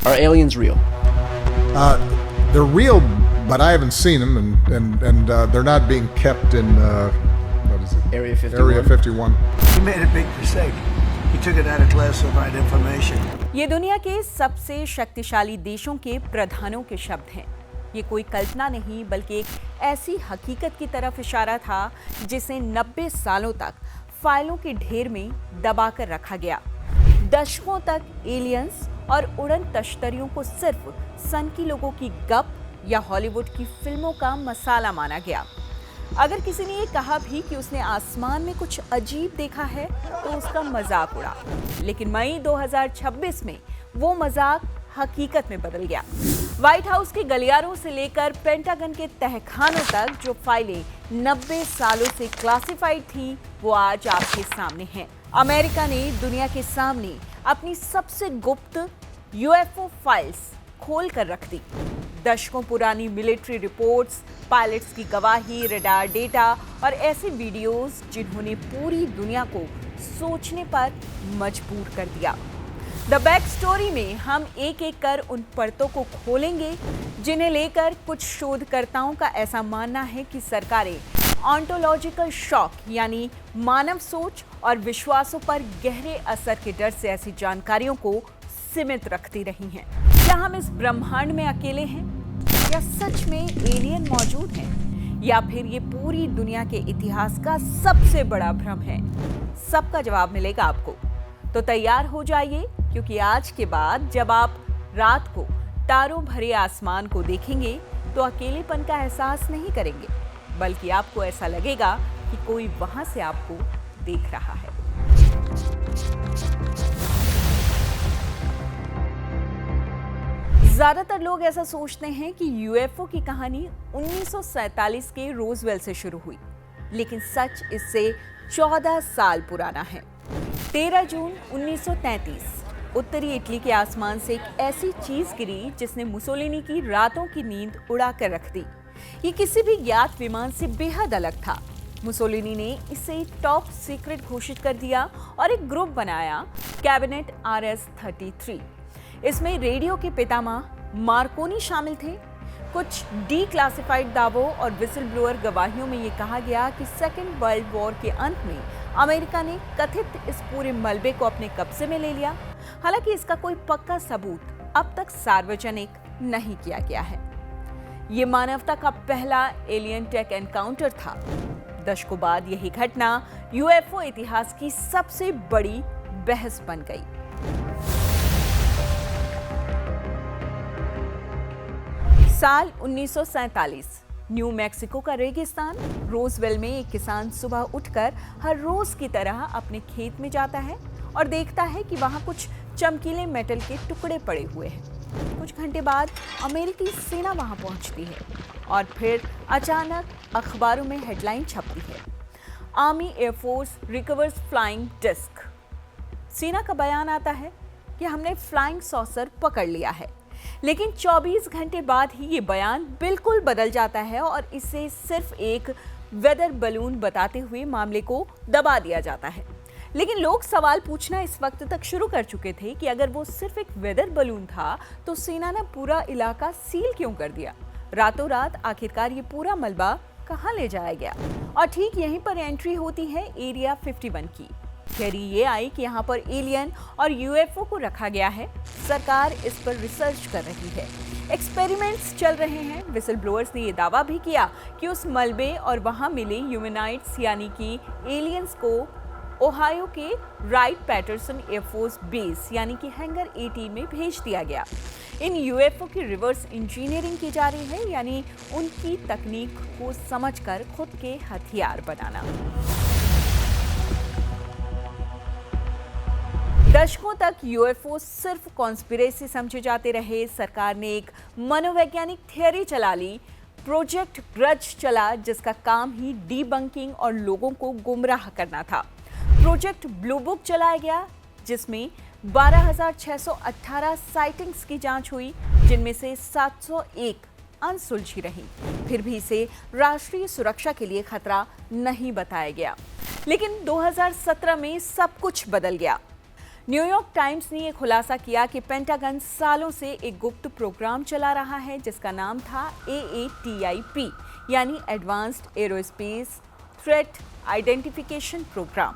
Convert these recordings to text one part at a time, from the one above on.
Are aliens real? They're real, but I haven't seen them, and they're not being kept in what is it? Area 51. Area 51. He made a big mistake. He took it out of classified information. ये दुनिया के सबसे शक्तिशाली देशों के प्रधानों के शब्द हैं। ये कोई कल्पना नहीं बल्कि एक ऐसी हकीकत की तरफ इशारा था जिसे 90 सालों तक फाइलों के ढेर में दबाकर रखा गया। दशकों तक एलियंस और उड़न तश्तरियों को सिर्फ सनकी लोगों की गप या हॉलीवुड की फिल्मों का मसाला माना गया। अगर किसी ने ये कहा भी कि उसने आसमान में कुछ अजीब देखा है तो उसका मजाक उड़ा, लेकिन मई 2026 में वो मजाक हकीकत में बदल गया। व्हाइट हाउस के गलियारों से लेकर पेंटागन के तहखानों तक जो फाइलें 90 सालों से क्लासिफाइड थी वो आज आपके सामने हैं। अमेरिका ने दुनिया के सामने अपनी सबसे गुप्त यूएफओ फाइल्स खोल कर रख दी। दशकों पुरानी मिलिट्री रिपोर्ट्स, पायलट्स की गवाही, रडार डेटा और ऐसे वीडियोस जिन्होंने पूरी दुनिया को सोचने पर मजबूर कर दिया। द बैक स्टोरी में हम एक एक कर उन परतों को खोलेंगे जिन्हें लेकर कुछ शोधकर्ताओं का ऐसा मानना है कि सरकारें ऑन्टोलॉजिकल शॉक यानी मानव सोच और विश्वासों पर गहरे असर के डर से ऐसी जानकारियों को सीमित रखती रही हैं। क्या हम इस ब्रह्मांड में अकेले हैं? या सच में एलियन मौजूद हैं? या फिर ये पूरी दुनिया के इतिहास का सबसे बड़ा भ्रम है? सबका जवाब मिलेगा आपको। तो तैयार हो जाइए, क्योंकि आज के बाद जब आप रात को तारों भरे आसमान को देखेंगे तो अकेलेपन का एहसास नहीं करेंगे, बल्कि आपको ऐसा लगेगा कि कोई वहां से आपको देख रहा है। ज्यादातर लोग ऐसा सोचते हैं कि यूएफओ की कहानी 1947 के रोजवेल से शुरू हुई, लेकिन सच इससे 14 साल पुराना है। 13 जून 1933 उत्तरी इटली के आसमान से एक ऐसी चीज गिरी जिसने मुसोलिनी की रातों की नींद उड़ा कर रख दी। ये किसी भी ज्ञात विमान से बेहद अलग था। मुसोलिनी ने इसे टॉप सीक्रेट घोषित कर दिया और एक ग्रुप बनाया, कैबिनेट RS-33। इसमें रेडियो के पितामह मार्कोनी शामिल थे। कुछ डीक्लासिफाइड दावों और विसल ब्लोअर गवाहियों में ये कहा गया कि सेकेंड वर्ल्ड वॉर के अंत में अमेरिका ने कथित इस पूरे मलबे को अपने कब्जे में ले लिया। हालांकि इसका कोई पक्का सबूत अब तक सार्वजनिक नहीं किया गया है। ये मानवता का पहला एलियन टेक एनकाउंटर था। दशकों बाद यही घटना यूएफओ इतिहास की सबसे बड़ी बहस बन गई। साल 1947, न्यू मैक्सिको का रेगिस्तान रोजवेल में एक किसान सुबह उठकर हर रोज की तरह अपने खेत में जाता है और देखता है कि वहां कुछ चमकीले मेटल के टुकड़े पड़े हुए हैं। कुछ घंटे बाद अमेरिकी सेना वहां पहुंचती है और फिर अचानक अखबारों में हेडलाइन छपती है, army air force recovers flying disc. सेना का बयान आता है कि हमने फ्लाइंग सॉसर पकड़ लिया है। लेकिन 24 घंटे बाद ही ये बयान बिल्कुल बदल जाता है और इसे सिर्फ एक वेदर बलून बताते हुए मामले को दबा दिया जाता है। लेकिन लोग सवाल पूछना इस वक्त तक शुरू कर चुके थे कि अगर वो सिर्फ एक वेदर बलून था तो सेना ने पूरा इलाका सील क्यों कर दिया? रातों रात आखिरकार ये पूरा मलबा कहाँ ले जाया गया? और ठीक यहीं पर एंट्री होती है एरिया 51 की। थियरी ये आई कि यहाँ पर एलियन और यूएफओ को रखा गया है। सरकार इस पर रिसर्च कर रही है, एक्सपेरिमेंट्स चल रहे हैं। विसल ब्लोअर्स ने यह दावा भी किया कि उस मलबे और वहां मिले ह्यूमनॉइड्स यानी कि एलियंस को ओहायो के राइट पैटरसन एयरफोर्स बेस यानी कि हैंगर 18 में भेज दिया गया। इन यूएफओ की रिवर्स इंजीनियरिंग की जा रही है, यानी उनकी तकनीक को समझकर खुद के हथियार बनाना। दशकों तक यूएफओ सिर्फ कॉन्स्पिरेसी समझे जाते रहे। सरकार ने एक मनोवैज्ञानिक थियरी चला ली, प्रोजेक्ट ग्रज चला, जिसका काम ही डीबंकिंग और लोगों को गुमराह करना था। प्रोजेक्ट ब्लू बुक चलाया गया, जिसमें 12,618 साइटिंग्स की जांच हुई, जिनमें से 701 अनसुलझी रही। फिर भी इसे राष्ट्रीय सुरक्षा के लिए खतरा नहीं बताया गया। लेकिन 2017 में सब कुछ बदल गया। न्यूयॉर्क टाइम्स ने यह खुलासा किया कि पेंटागन सालों से एक गुप्त प्रोग्राम चला रहा है जिसका नाम था AATIP यानी advanced aerospace threat identification program.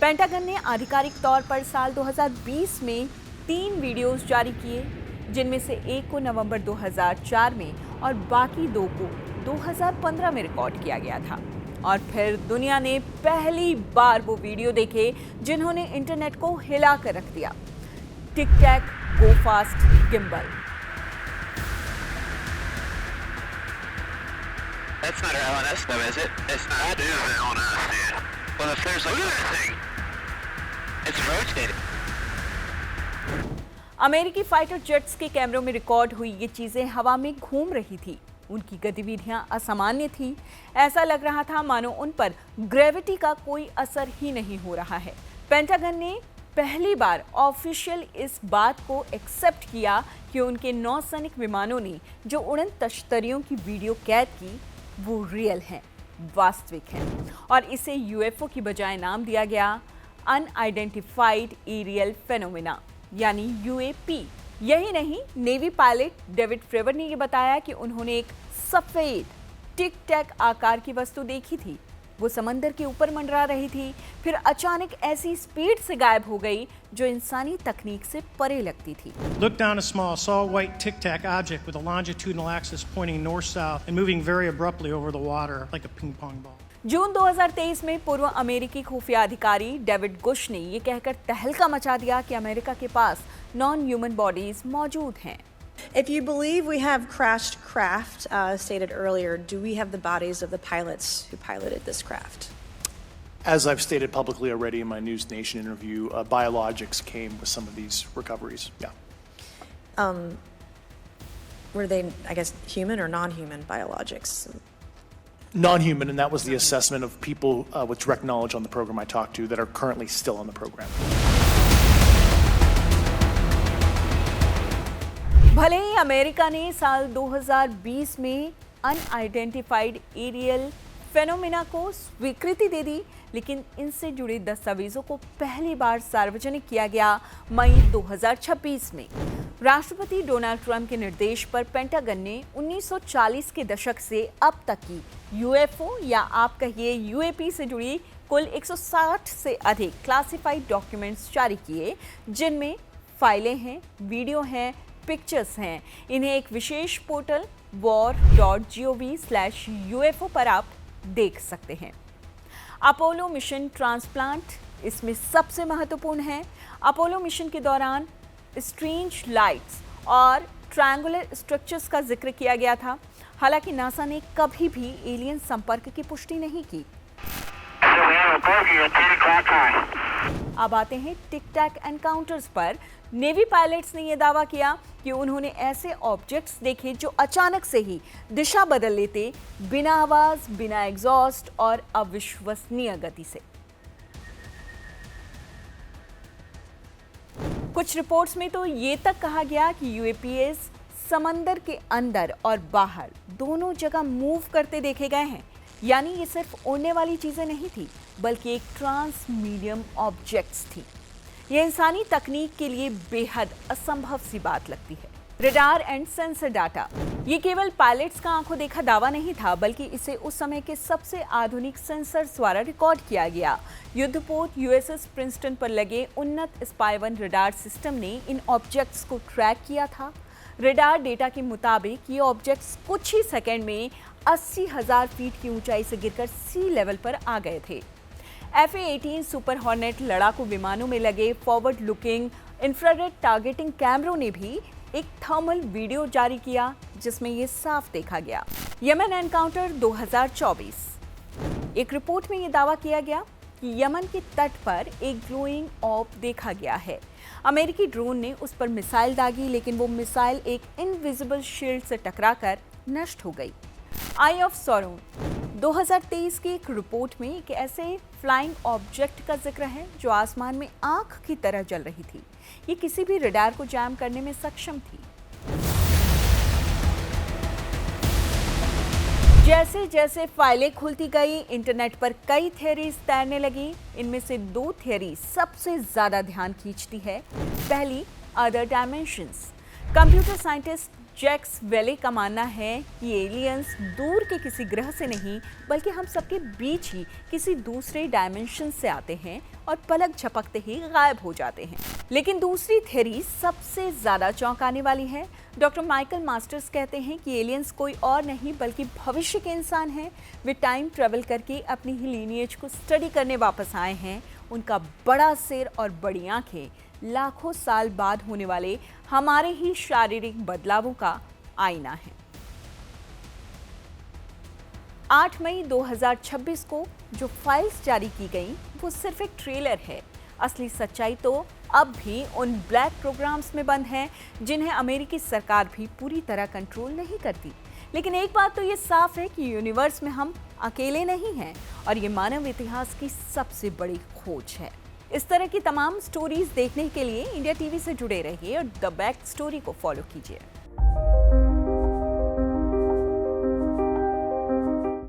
Pentagon ने आधिकारिक तौर पर साल 2020 में 3 वीडियोस जारी किए, जिनमें से एक को नवंबर 2004 में और बाकी 2 को 2015 में रिकॉर्ड किया गया था। और फिर दुनिया ने पहली बार वो वीडियो देखे जिन्होंने इंटरनेट को हिला कर रख दिया। Tic tac go fast gimbal. That's not our LNS though, is it? It's not. That is an LNS, dude. Well, if there's like that thing, it's rotating. अमेरिकी फाइटर जेट्स के कैमरों में रिकॉर्ड हुई ये चीजें हवा में घूम रही थी। उनकी गतिविधियां असामान्य थी। ऐसा लग रहा था मानो उन पर ग्रेविटी का कोई असर ही नहीं हो रहा है। पेंटागन ने पहली बार ऑफिशियल इस बात को एक्सेप्ट किया कि उनके नौसैनिक विमानों ने जो उड़न तश्तरियों की वीडियो कैद की वो रियल हैं, वास्तविक हैं, और इसे यूएफओ की बजाय नाम दिया गया अनआइडेंटिफाइड एरियल फेनोमेना यानी यूएपी। यही नहीं, नेवी पायलट डेविड फ्रेवर ने यह बताया कि उन्होंने एक सफेद टिक टैक आकार की वस्तु देखी थी। वो समंदर के ऊपर मंडरा रही थी, फिर अचानक ऐसी स्पीड से गायब हो गई जो इंसानी तकनीक से परे लगती थी। Looked down a small, saw a white tic-tac object with a longitudinal axis pointing north-south and moving very abruptly over the water like a ping pong ball. जून 2023 में पूर्व अमेरिकी खुफिया अधिकारी डेविड गुश ने ये कहकर तहलका मचा दिया कि अमेरिका के पास नॉन ह्यूमन बॉडीज मौजूद हैं। If you believe we have crashed craft, stated earlier, do we have the bodies of the pilots who piloted this craft? As I've stated publicly already in my News Nation interview, biologics came with some of these recoveries. Yeah. Were they, I guess, human or non-human biologics? Non-human, and that was the assessment of people with direct knowledge on the program I talked to that are currently still on the program. भले ही America ने साल 2020 में unidentified aerial phenomena को स्वीकृति दे दी, लेकिन इनसे जुड़े दस्तावेजों को पहली बार सार्वजनिक किया गया मई 2026 में। राष्ट्रपति डोनाल्ड ट्रंप के निर्देश पर पेंटागन ने 1940 के दशक से अब तक की यूएफओ या आप कहिए यूएपी से जुड़ी कुल 160 से अधिक क्लासिफाइड डॉक्यूमेंट्स जारी किए, जिनमें फाइलें हैं, वीडियो हैं, पिक्चर्स हैं। इन्हें एक विशेष पोर्टल war.gov/UFO पर आप देख सकते हैं। अपोलो मिशन ट्रांसप्लांट इसमें सबसे महत्वपूर्ण है। अपोलो मिशन के दौरान स्ट्रेंज लाइट्स और ट्रायंगुलर स्ट्रक्चर्स का जिक्र किया गया था। हालांकि नासा ने कभी भी एलियन संपर्क की पुष्टि नहीं की। अब आते हैं टिक टैक एनकाउंटर्स पर। नेवी पायलट्स ने यह दावा किया कि उन्होंने ऐसे ऑब्जेक्ट्स देखे जो अचानक से ही दिशा बदल लेते, बिना आवाज, बिना एग्जॉस्ट और अविश्वसनीय गति से। कुछ रिपोर्ट्स में तो ये तक कहा गया कि यूएपीएस समंदर के अंदर और बाहर दोनों जगह मूव करते देखे गए हैं। यानी ये सिर्फ उड़ने वाली चीजें नहीं थी, बल्कि एक ट्रांस मीडियम ऑब्जेक्ट्स थी। ये इंसानी तकनीक के लिए बेहद असंभव सी बात लगती है। रडार एंड सेंसर डाटा, ये केवल पायलट्स का आंखों देखा दावा नहीं था, बल्कि इसे उस समय के सबसे आधुनिक सेंसर्स द्वारा रिकॉर्ड किया गया। युद्धपोत यूएसएस प्रिंसटन पर लगे उन्नत स्पाई-1 रडार सिस्टम ने इन ऑब्जेक्ट्स को ट्रैक किया था। रडार डेटा के मुताबिक ये ऑब्जेक्ट्स कुछ ही सेकंड में 80,000 फीट की ऊंचाई से गिरकर सी लेवल पर आ गए थे। F-18 सुपर हॉर्नेट लड़ाकू विमानों में लगे फॉरवर्ड लुकिंग इंफ्रारेड टारगेटिंग कैमरों ने भी एक थर्मल वीडियो जारी किया, जिसमें ये साफ देखा गया। यमन एनकाउंटर 2024, एक रिपोर्ट में ये दावा किया गया कि यमन के तट पर एक ग्लोइंग ऑर्ब देखा गया है। अमेरिकी ड्रोन ने उस पर मिसाइल दागी, लेकिन वो मिसाइल एक इनविजिबल शील्ड से टकराकर नष्ट हो गई। आई ऑफ सॉरोन 2023 की एक रिपोर्ट में एक ऐसे फ्लाइंग ऑब्जेक्ट का जिक्र है जो आसमान में आंख की तरह जल रही थी। ये किसी भी रडार को जैम करने में सक्षम थी। जैसे जैसे फाइलें खुलती गई, इंटरनेट पर कई थियरीज तैरने लगी। इनमें से 2 थियरी सबसे ज्यादा ध्यान खींचती है। पहली, other dimensions. Computer scientist Jacques Vallee का मानना है कि एलियंस दूर के किसी ग्रह से नहीं बल्कि हम सबके बीच ही किसी दूसरे डायमेंशन से आते हैं और पलक झपकते ही गायब हो जाते हैं। लेकिन दूसरी थ्योरी सबसे ज्यादा चौंकाने वाली है। डॉक्टर माइकल मास्टर्स कहते हैं कि एलियंस कोई और नहीं बल्कि भविष्य के इंसान हैं। वे टाइम ट्रेवल करके अपनी ही लीनिएज को स्टडी करने वापस आए हैं। उनका बड़ा सिर और बड़ी आंखें लाखों साल बाद होने वाले हमारे ही शारीरिक बदलावों का आईना है। 8 मई 2026 को जो फाइल्स जारी की गई वो सिर्फ एक ट्रेलर है। असली सच्चाई तो अब भी उन ब्लैक प्रोग्राम्स में बंद है जिन्हें अमेरिकी सरकार भी पूरी तरह कंट्रोल नहीं करती। लेकिन एक बात तो ये साफ है कि यूनिवर्स में हम अकेले नहीं हैं और ये मानव इतिहास की सबसे बड़ी खोज है। इस तरह की तमाम स्टोरीज देखने के लिए इंडिया टीवी से जुड़े रहिए और द बैक स्टोरी को फॉलो कीजिए।